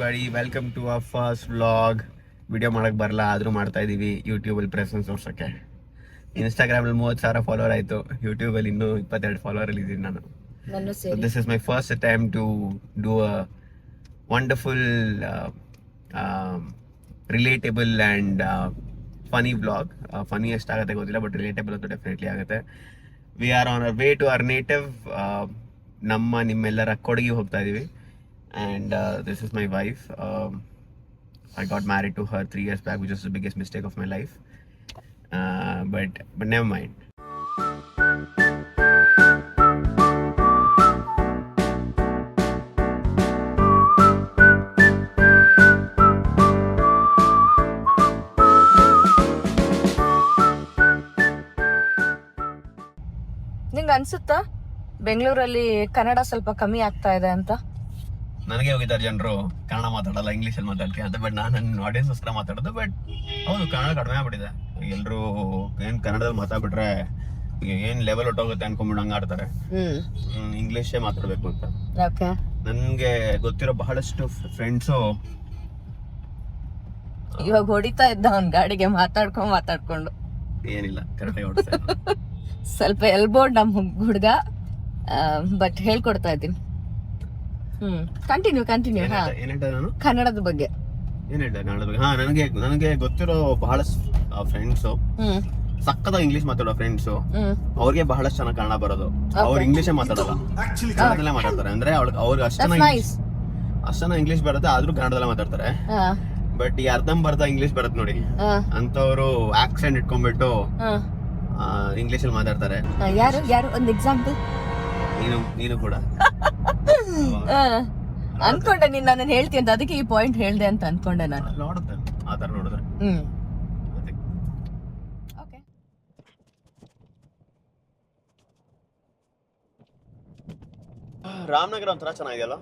everybody, welcome to our first vlog. Video ಮಾಡಕ್ ಬರಲ್ಲ ಆದ್ರೂ ಮಾಡ್ತಾ ಇದೀವಿ ಯೂಟ್ಯೂಬಲ್ಲಿ ಪ್ರೆಸೆನ್ಸ್ ತೋರ್ಸಕ್ಕೆ. ಇನ್ಸ್ಟಾಗ್ರಾಮಲ್ಲಿ 30,000 ಫಾಲೋವರ್ ಆಯ್ತು, ಯೂಟ್ಯೂಬಲ್ಲಿ ಇನ್ನೂ 22 ಫಾಲೋವರ್ ಅಲ್ಲಿ ಇದ್ದೀನಿ ನಾನು. So this is my first attempt to do a wonderful relatable and funny vlog. Funny ಎಷ್ಟಾಗುತ್ತೆ ಗೊತ್ತಿಲ್ಲ, ಬಟ್ relatable ಅಂತೂ ಡೆಫಿನೆಟ್ಲಿ ಆಗುತ್ತೆ. We are on our way to our native. ನಿಮ್ಮೆಲ್ಲರ ಕೊಡಗಿಗೆ ಹೋಗ್ತಾ ಇದೀವಿ. And this is my wife. I got married to her 3 years back, which is the biggest mistake of my life. But never mind. ನಿಂಗೆ ಅನ್ಸುತ್ತಾ ಬೆಂಗಳೂರಲ್ಲಿ ಕನ್ನಡ ಸ್ವಲ್ಪ ಕಮ್ಮಿ ಆಗ್ತಾ ಇದೆ ಅಂತ? ನನಗೆ ಹೋಗಿದ್ದಾರೆ ಜನರು ಕನ್ನಡ ಮಾತಾಡಲ್ಲ, ಇಂಗ್ಲೀಷಲ್ಲಿ ಮಾತಾಡ್ತೀನಿ ಅಂತ. ಬಟ್ ನಾನು ನನ್ನ ಆಡಿಯನ್ಸ್ಗೋಸ್ಕರ ಮಾತಾಡೋದು. ಬಟ್ ಹೌದು, ಕನ್ನಡ ಕಡಿಮೆ ಆಗ್ಬಿಟ್ಟಿದೆ. ಎಲ್ಲರೂ ಏನು ಕನ್ನಡದಲ್ಲಿ ಮಾತಾಡ್ಬಿಟ್ರೆ ಏನು ಲೆವೆಲ್ ಹೊಟ್ಟೋಗುತ್ತೆ ಅನ್ಕೊಂಡ್ಬಿಟ್ಟು ಹಂಗೆ ಆಡ್ತಾರೆ. ಇಂಗ್ಲೀಷೇ ಮಾತಾಡಬೇಕು ಅಂತ. ನನಗೆ ಗೊತ್ತಿರೋ ಬಹಳಷ್ಟು ಫ್ರೆಂಡ್ಸು ಇವಾಗ ಹೊಡಿತಾ ಇದ್ದ ಅವ್ನ ಗಾಡಿಗೆ ಮಾತಾಡ್ಕೊಂಡು ಏನಿಲ್ಲ, ಕರೆಕ್ಟಾಗಿ ಹೊಡ್ತಾ ಸ್ವಲ್ಪ ಎಲ್ಬೋರ್ಡ್ ನಮ್ಮ ಹುಡುಗ, ಬಟ್ ಹೇಳ್ಕೊಡ್ತಾ ಇದ್ದೀನಿ. ಕಂಟಿನ್ಯೂ ನಾನು ಕನ್ನಡದ ಬಗ್ಗೆ ಏನ್ ಹೇಳ್ದೆ ಕನ್ನಡದ ಬಗ್ಗೆ. ನನಗೆ ಗೊತ್ತಿರೋ ಬಹಳಷ್ಟು ಫ್ರೆಂಡ್ಸು ಸಕ್ಕತ್ತಾಗಿ ಇಂಗ್ಲಿಷ್ ಮಾತಾಡೋ ಫ್ರೆಂಡ್ಸು, ಅವ್ರಿಗೆ ಬಹಳಷ್ಟು ಚೆನ್ನಾಗಿ ಕನ್ನಡ ಬರೋದು. ಅವ್ರು ಇಂಗ್ಲೀಷೇ ಮಾತಾಡಲ್ಲ, ಕನ್ನಡದಲ್ಲೇ ಮಾತಾಡ್ತಾರೆ. ಅಂದ್ರೆ ಅವ್ರಿಗೆ ಅಷ್ಟನ ಇಂಗ್ಲಿಷ್ ಬರುತ್ತೆ, ಆದ್ರೂ ಕನ್ನಡದಲ್ಲೇ ಮಾತಾಡ್ತಾರೆ. ಬಟ್ ಈ ಅರ್ಧಂಬರ್ಧ ಇಂಗ್ಲಿಷ್ ಬರುತ್ತೆ ನೋಡಿ, ಅಂತವ್ರು ಆಕ್ಸೆಂಟ್ ಇಟ್ಕೊಂಡ್ಬಿಟ್ಟು ಇಂಗ್ಲಿಷ್ ಅಲ್ಲಿ ಮಾತಾಡ್ತಾರೆ. ಯಾರು ಒಂದು ಎಕ್ಸಾಂಪಲ್? ನೀನು ಕೂಡ ಅನ್ಕೊಂಡೆ ನೀನ್ ನನ್ನ ಹೇಳ್ತೀನಿ ಅಂತ, ಅದಕ್ಕೆ ಈ ಪಾಯಿಂಟ್ ಹೇಳ್ದೆ ಅಂತ ಅನ್ಕೊಂಡೆ ನಾನು. ನೋಡುತ್ತೆ ಆ ತರ ನೋಡಿದ್ರೆ. ಓಕೆ, ರಾಮನಗರ ಒಂಥರ ಚೆನ್ನಾಗಿದೆಯಲ್ಲ.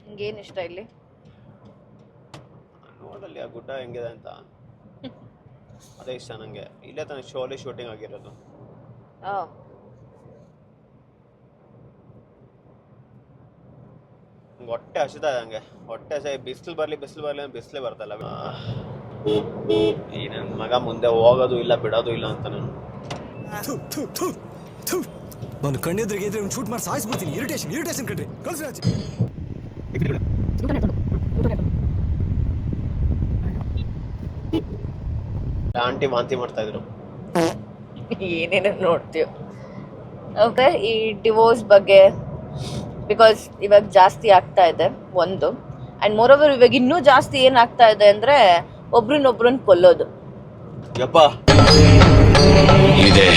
ನಿಂಗೇನ್ ಇಷ್ಟ ಇಲ್ಲಿ? ನೋಡಲ್ಲಿ ಆ ಗುಡ್ಡ ಹೆಂಗಿದೆ ಅಂತ, ಅದೇ ಇಷ್ಟ ನಂಗೆ. ಇಲ್ಲೇ ತಾನೇ ಶೋಲಿ ಶೂಟಿಂಗ್ ಆಗಿರೋದು. ಹೊಟ್ಟೆ ಹಸಿದ ಹಂಗೆ, ಹೊಟ್ಟೆ ಹಸಿ. ಬಿಸಿಲು ಬರ್ಲಿ ಬಿಸಿಲೇ ಬರ್ತಲ್ಲ. ಈ ನನ್ನ ಮಗ ಮುಂದೆ ಹೋಗೋದು ಇಲ್ಲ ಬಿಡೋದು ಇಲ್ಲ ಅಂತ. ನಾನು ಕಣ್ಣೆದ್ರಿಗೆ ಇದ್ರೆ ಶೂಟ್ ಮಾಡಿ ಸಾಯಿಸ್ಬಿಡ್ತೀನಿ. ಇರಿಟೇಷನ್ ಕಣ್ರಿ. ಕಳ್ಸಿ ಆಂಟಿ ವಾಂತಿ ಮಾಡ್ತಾ ಇದ್ರು. ಏನೇನೋ ನೋಡ್ತೀವಿ. ಓಕೆ, ಈ ಡಿವೋರ್ಸ್ ಬಗ್ಗೆ ಬಿಕಾಸ್ ಇವಾಗ ಜಾಸ್ತಿ ಆಗ್ತಾ ಇದೆ ಒಂದು, ಅಂಡ್ ಮೋರ್ ಓವರ್ ಇವಾಗ ಇನ್ನೂ ಜಾಸ್ತಿ ಏನಾಗ್ತಾ ಇದೆ ಅಂದ್ರೆ ಒಬ್ರನ್ನೊಬ್ರನ್ನ ಕೊಲ್ಲೋದು. ಯಪ್ಪ, ಇದೆ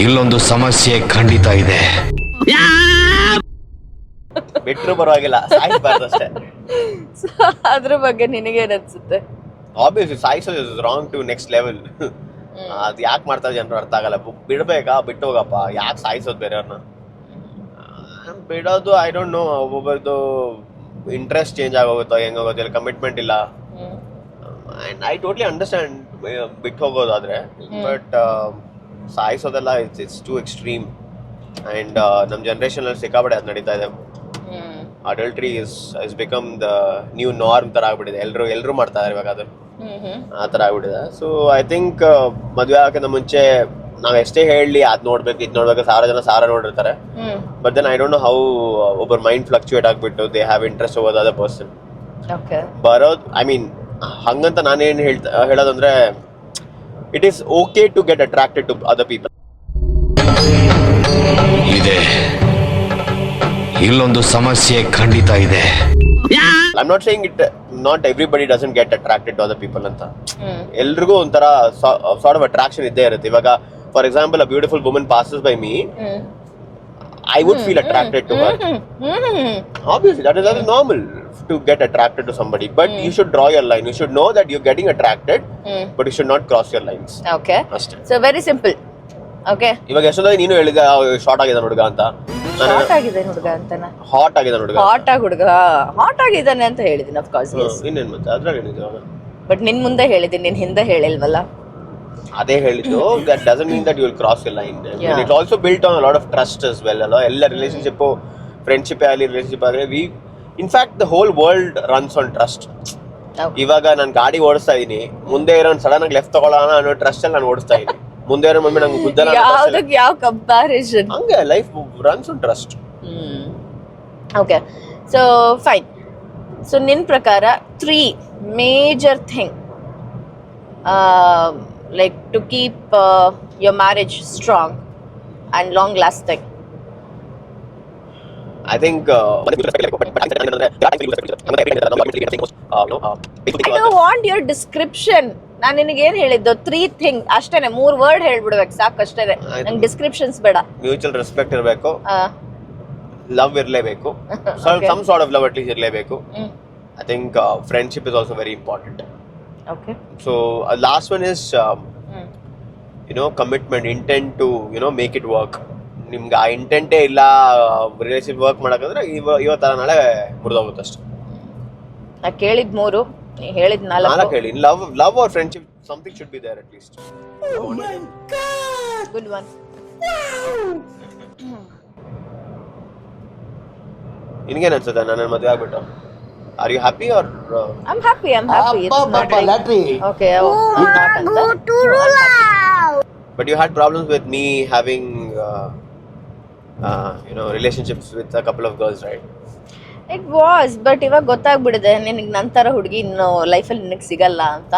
ಇಲ್ಲೊಂದು ಸಮಸ್ಯೆ ಖಂಡಿತ ಇದೆ. ಬಿಟ್ರು ಪರವಾಗಿಲ್ಲ, ಸಾಯಿಸಬಾರ್ದು ಅಷ್ಟೇ. ಅದ್ರ ಬಗ್ಗೆ ನಿನಗೇನ್ ಅನ್ಸುತ್ತೆ? ಆಬ್ವಿಯಸ್ಲಿ ಸಾಯಿಸೋದು is wrong to next level. ಅದು ಯಾಕೆ ಮಾಡ್ತಾರೆ ಜನರು ಅರ್ಥ ಆಗಲ್ಲ. ಬಿಡ್ಬೇಕಾ, ಬಿಟ್ಟು ಹೋಗಪ್ಪ, ಯಾಕೆ ಸಾಯಿಸೋದು ಬೇರೆಯವ್ರನ್ನ? ಬಿಡೋದು ಐ ಡೋಂಟ್ ನೋ, ಒಬ್ಬೊಬ್ಬರದು ಇಂಟ್ರೆಸ್ಟ್ ಚೇಂಜ್ ಆಗೋಗುತ್ತೋ ಹೆಂಗೋಗುತ್ತೋ, ಇಲ್ಲ ಕಮಿಟ್ಮೆಂಟ್ ಇಲ್ಲ. ಆ್ಯಂಡ್ ಐ ಟೋಟ್ಲಿ ಅಂಡರ್ಸ್ಟ್ಯಾಂಡ್ ಬಿಟ್ಟು ಹೋಗೋದಾದ್ರೆ, ಬಟ್ ಸಾಯಿಸೋದೆಲ್ಲ ಇಟ್ಸ್ ಟು ಎಕ್ಸ್ಟ್ರೀಮ್. ಆ್ಯಂಡ್ ನಮ್ಮ ಜನ್ರೇಷನಲ್ಲಿ ಸಿಕ್ಕಾಪಟ್ಟೆ ಅದು ನಡೀತಾ ಇದೆ. Adultery is become the new norm ಥರ ಆಗ್ಬಿಟ್ಟಿದೆ. ಎಲ್ಲರೂ ಮಾಡ್ತಾ ಇದ್ದಾರೆ ಇವಾಗ, ಅದು ಆ ಥರ ಆಗ್ಬಿಟ್ಟಿದೆ. ಸೊ ಐ ಥಿಂಕ್ ಮದುವೆ ಆಗೋಕ್ಕಿಂತ ಮುಂಚೆ ನಾವ್ ಎಷ್ಟೇ ಹೇಳಿ ಅದ್ ನೋಡ್ಬೇಕು ಇದ್ ನೋಡ್ಬೇಕು, ಸಾವಿರ ನೋಡಿರ್ತಾರೆ. But then I don't know how ಒಬ್ಬರ ಮೈಂಡ್ ಫ್ಲಕ್ಚುಯೇಟ್ ಆಗ್ಬಿಟ್ಟು they have interest over the other person ಬರೋದು. ಐ ಮೀನ್ ಹಂಗಂತ ನಾನೇನ್ ಹೇಳೋದಂದ್ರೆ, it is okay to get attracted to other people. ಇದೆ ಇಲ್ಲೊಂದು ಸಮಸ್ಯೆ ಖಂಡಿತ ಇದೆ. I am not saying it not everybody doesn't get attracted to other people ಅಂತ. ಎಲ್ರಿಗೂ ಒಂಥರ ಸಾರ್ಟ್ ಆಫ್ ಅಟ್ರಾಕ್ಷನ್ ಇದ್ದೇ ಇರುತ್ತೆ. ಇವಾಗ for example, a beautiful woman passes by me, I would feel attracted to her. Obviously, that is normal to get attracted to somebody. But you should draw your line. You should know that you're getting attracted, but you should not cross your lines. Okay. ಅಷ್ಟೇ. So very simple. Okay. ಇವಾಗ ಎಷ್ಟೊಂದು ನೀನು ಹೇಳಿದ short ಆಗಿದೆ ಹುಡುಗ ಅಂತ. Short ಆಗಿದೆ ಹುಡುಗ ಅಂತನಾ? ಹಾಟ್ ಆಗಿದೆ ಹುಡುಗ. ಹಾಟ್ ಆಗಿದ್ದಾನೆ ಅಂತ ಹೇಳಿದ್ದೀನಿ, ಆಫ್ ಕೋರ್ಸ್. ಇನ್ನೇನು ಮತ್ತೆ ಅದ್ರಾಗ ಏನಿದೆ ಇವಾಗ? ಬಟ್ ನಿನ್ ಮುಂದೆ ಹೇಳಿದ್ದೀನಿ, ನಿನ್ ಹಿಂದೆ ಹೇಳಿಲ್ವಲ್ಲ. ಅದೇ ಹೇಳಿದ್ದು, that doesn't mean that you will cross your line. And it's also built on a lot of trust as well. ಎಲ್ಲ ರಿಲೇಶನ್ಶಿಪ್ ಫ್ರೆಂಡ್ಶಿಪ್ ಆಗಲಿ ರಿಲೇಶನ್ಶಿಪ್ ಆಗಲಿ in fact the whole world runs on trust. ಇವಾಗ ನಾನು ಗಾಡಿ ಓಡಿಸ್ತಾ ಇದೀನಿ, ಮುಂದೆ ಇರೋ ಸಡನ್ ಆಗಿ ಲೆಫ್ಟ್ ತಗೊಳ್ಳೋಣ ಅನ್ನೋ ಟ್ರಸ್ಟ್ ಅಲ್ಲಿ ನಾನು ಓಡಿಸ್ತಾ ಇದೀನಿ, ಮುಂದೆ ಇರೋ ಮಮ್ಮಿ ನಂಗೆ ಗುದ್ದಲ್ಲ, ಯಾವ್ದಕ್ಕೆ ಯಾವ ಕಂಪ್ಯಾರಿಸನ್. ಹಂಗೆ life runs on trust. Okay, so fine. So ನಿನ್ ಪ್ರಕಾರ 3 major thing like to keep your marriage strong and long lasting? I think I don't want your description. ನಾನು ನಿನಗೆ ಏನ್ ಹೇಳಿದ್ದು 3 ಥಿಂಗ್ ಅಷ್ಟೇನೆ, 3 ವರ್ಡ್ ಹೇಳ್ಬಿಡ್ಬೇಕು ಸಾಕು ಅಷ್ಟೇನೆ, ನಂಗೆ ಡಿಸ್ಕ್ರಿಪ್ಷನ್ಸ್ ಬೇಡ. ಮ್ಯೂಚುವಲ್ ರೆಸ್ಪೆಕ್ಟ್ ಇರಬೇಕು, ಲವ್ ಇರಲೇಬೇಕು, some sort of love at least ಇರಲೇಬೇಕು. I think friendship is also very important. Okay. So last one is commitment, intent to make it work. ನಿಮ್ಗೆ ಆ ಇಂಟೆಂಟೇ ಇಲ್ಲ ರಿಲೇಶನ್ಶಿಪ್ ವರ್ಕ್ ಮಾಡಕಂದ್ರೆ ಇವತ್ತರ ನಾಳೆ ಮುರಿದೋಗುತ್ತೆ ಅಷ್ಟೇ. ನಾ ಕೇಳಿದ್ 3, ನೀ ಹೇಳಿದ್ 4 ಹೇಳಿ. Love or friendship something should be there at least. Oh my god, good one. ನಿನಗೇನು ಅನ್ಸುತ್ತೆ ನನ್ನ ಮದುವೆ ಆಗ್ಬಿಟ್ಟು? Are you happy or I'm happy. It's not like... Okay, go to but you had problems with me having relationships with a couple of girls, right? It was, but ಇವಾಗ ಗೊತ್ತಾಗ್ಬಿಡಿದೆ ನಿನಗೆ ನಂತರ ಹುಡುಗಿ ಇನ್ನು ಲೈಫಲ್ಲಿ ನಿನಗೆ ಸಿಗಲ್ಲ ಅಂತ.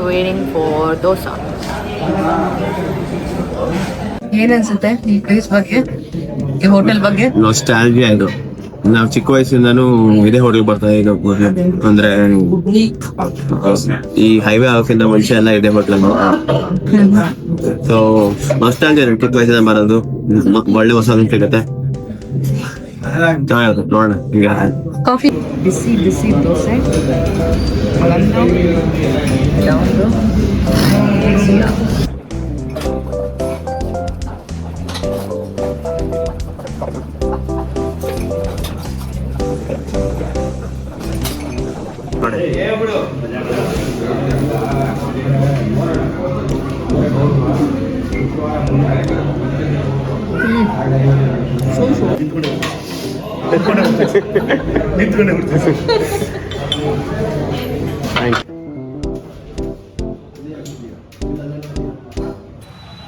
Waiting for dosa. ಏನನ್ಸುತ್ತೆ ಈ ಪ್ಲೇಸ್ ಬಗ್ಗೆ, ಈ ಹೋಟೆಲ್ ಬಗ್ಗೆ? ನಾಸ್ಟಾಲ್ಜಿಯಾ ಇದು. ನಾವು ಚಿಕ್ಕ ವಯಸ್ಸಿಂದಾನು ಇದೇ ಹೋಟೆಲ್ ಬರ್ತಾ ಇದ್ದೀವಿ. ಅಂದ್ರೆ ಈ ಹೈವೇ ಆಗೋಕ್ಕಿಂತ ಮುಂಚೆ ಎಲ್ಲ ಇದೆ ಹೋಟೆಲ್. ಸೊ ನಾಸ್ಟಾಲ್ಜಿಯಾ ಚಿಕ್ಕ ವಯಸ್ಸಿಂದ ಬರೋದು, ಒಳ್ಳೆ ಹೊಸ ಸಿಗುತ್ತೆ. ನೋಡೋಣ ಈಗ ಕಾಫಿ. ಬಿಸಿ ದೋಸೆ, ಒಂದು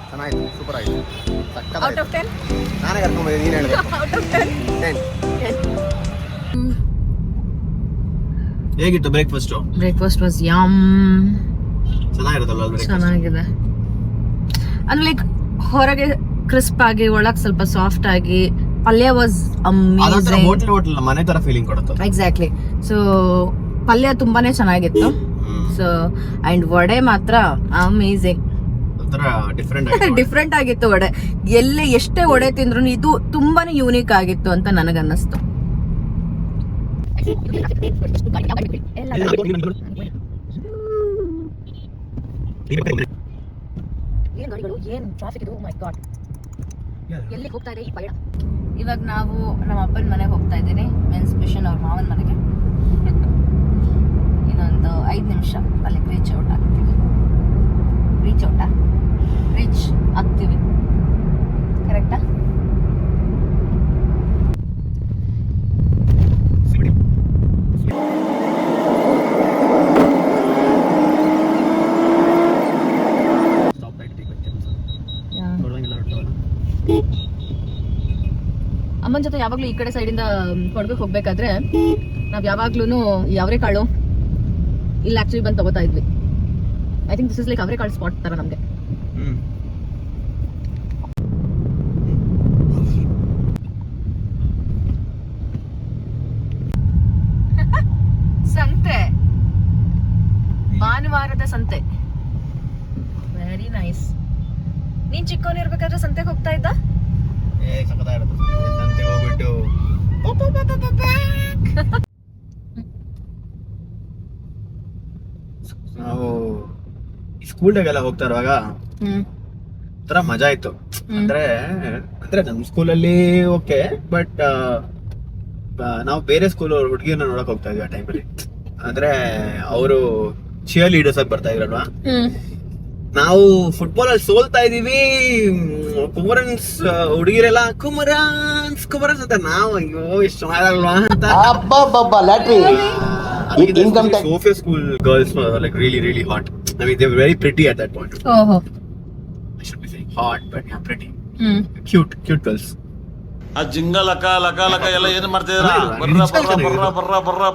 ಚೆನ್ನಾಗಿತ್ತು, ಸೂಪರ್ ಆಗಿದೆ. Out of 10? ನಾನೇ ಕರ್ಕೊಂಡ್ಬಂದಿದ್ದೀನಿ, ನೀನು ಹೇಳಿದೆ. Out of 10? ಹೇಗಿತ್ತು ಬ್ರೇಕ್ಫಾಸ್ಟ್? Breakfast was yum. ಚೆನ್ನಾಗಿರುತ್ತಲ್ಲ ಚೆನ್ನಾಗಿದೆ. ಅಂದ್ರೆ ಲೈಕ್ ಹೊರಗೆ ಕ್ರಿಸ್ಪ್ ಆಗಿ, ಒಳಗೆ ಸ್ವಲ್ಪ ಸಾಫ್ಟ್ ಆಗಿ, ಪಲ್ಯ ವಾಸ್ ಅಮೇಜಿಂಗ್. ಹೋಟೆಲ್ ಮನೆ ತರ ಫೀಲಿಂಗ್ ಕೊಡುತ್ತೆ. ಎಕ್ಸಾಕ್ಟ್ಲಿ. ಸೊ ಪಲ್ಯ ತುಂಬಾನೇ ಚೆನ್ನಾಗಿತ್ತು. ಸೊ ಅಂಡ್ ವಡೆ ಮಾತ್ರ ಅಮೇಜಿಂಗ್. ಡಿಫ್ರೆಂಟ್ ಆಗಿತ್ತು ವಡೆ. ಎಲ್ಲಿ ಎಷ್ಟೇ ವಡೆ ತಿಂದ್ರು ಇದು ತುಂಬಾನೇ ಯೂನಿಕ್ ಆಗಿತ್ತು ಅಂತ ನನಗನ್ನಿಸ್ತು. ಎಲ್ಲಿ ಹೋಗ್ತಾ ಇದೆ ಈ ಪಯಣ? ಇವಾಗ ನಾವು ನಮ್ಮ ಅಪ್ಪನ ಮನೆಗೆ ಹೋಗ್ತಾ ಇದ್ದೀನಿ, ಮೀನ್ಸ್ ಮಿಷನ್ ಅವ್ರ ಮಾವನ ಮನೆಗೆ. ಇನ್ನೊಂದು 5 ನಿಮಿಷ ಅಲ್ಲಿಗೆ ರೀಚ್ ಆಗ್ತೀವಿ. ಕರೆಕ್ಟಾ? ಅಮ್ಮನ ಜೊತೆ ಯಾವಾಗ್ಲೂ ಈ ಕಡೆ ಸೈಡಿಂದ ಕೊಡ್ಬೇಕು ಹೋಗ್ಬೇಕಾದ್ರೆ ನಾವ್ ಯಾವಾಗ್ಲೂ ಅವರೆಕಾಳು ಇಲ್ಲಿ ಆಕ್ಚುಲಿ ಬಂದು ತಗೋತಾ ಇದ್ವಿ. I think this is like ಅವರೆಕಾಳು ಸ್ಪಾಟ್ ತರ ನಮ್ಗೆ. ಸಂತೆ, ಭಾನುವಾರದ ಸಂತೆ, ವೆರಿ ನೈಸ್. ನೀನ್ ಚಿಕ್ಕವನಿರ್ಬೇಕಾದ್ರೆ ಸಂತೆಗೆ ಹೋಗ್ತಾ ಇದ್ದ? ಸಂತೆಗೆ ಹೋಗ್ಬಿಟ್ಟು ನಾವು ಸ್ಕೂಲ್ ಡಾಗೆಲ್ಲ ಹೋಗ್ತಾ ಇರುವಾಗ ಒಂಥರ ಮಜಾ ಇತ್ತು. ಅಂದ್ರೆ ನಮ್ ಸ್ಕೂಲಲ್ಲಿ ಓಕೆ, ಬಟ್ ನಾವು ಬೇರೆ ಸ್ಕೂಲ್ ಹುಡುಗಿಯನ್ನ ನೋಡಕ್ ಹೋಗ್ತಾ ಇದ್ವಿ ಆ ಟೈಮಲ್ಲಿ. ಅಂದ್ರೆ ಅವರು ಚಿಯರ್ ಲೀಡರ್ಸ್ ಆಗಿ ಬರ್ತಾ ಇದ್ರಲ್ವಾ, ನಾವು ಫುಟ್ಬಾಲ್ ಅಲ್ಲಿ ಸೋಲ್ತಾ ಇದೀವಿ. ಕುಮರನ್ಸ್ ಹುಡುಗಿರೆಲ್ಲ ಕುಮರನ್ಸ್ ಅಂತ, ನಾವು ಅಯ್ಯೋ ಎಷ್ಟು ಚೆನ್ನಾಗಲ್ವಾ ಅಂತ. Sophia school girls were like really hot. I mean, they were very pretty at that point. I should be saying hot, but yeah, pretty. Cute girls. ಆ ಜಿಂಗ ಲಕ ಲಕ ಲಕ ಎಲ್ಲ ಏನ್ ಮಾಡ್ತಿದ್ದೀರಾ?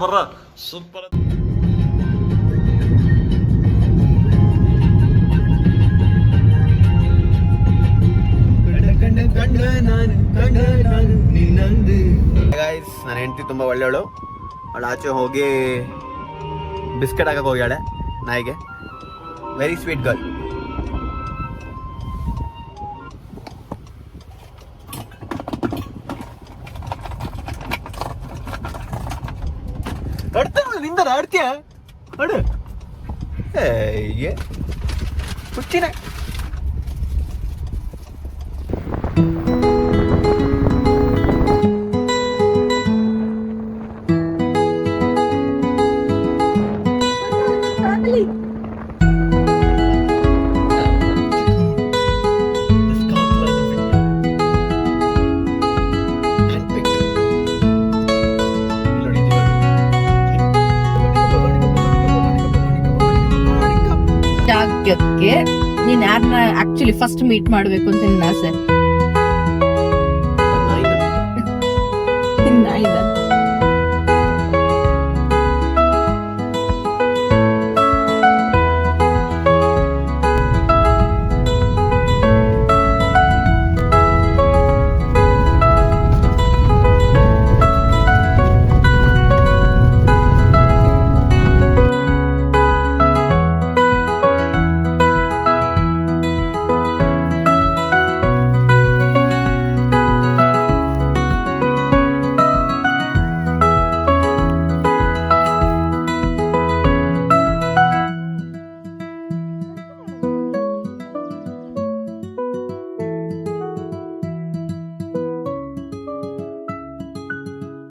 ಬರ್ರ ಸೂಪರ್. Guys, ನನ್ನ ಹೆಂಡತಿ ತುಂಬಾ ಒಳ್ಳೆಯವಳು. ಅವಳು ಆಚೆ ಹೋಗಿ ಬಿಸ್ಕೆಟ್ ಹಾಕಕ್ ಹೋಗ್ಯಾಳೆ ನಾಯಿಗೆ. Very sweet girl. ಆಡ್ತೀಯ ಆಡು. ಹೇಗೆ ಹುಚ್ಚಿನ. ಜಾಗಕ್ಕೆ ನೀನ್ ಯಾರನ್ನ ಆಕ್ಚುಲಿ ಫಸ್ಟ್ ಮೀಟ್ ಮಾಡ್ಬೇಕು ಅಂತ ನಿನ್ನ ಆಸೆ?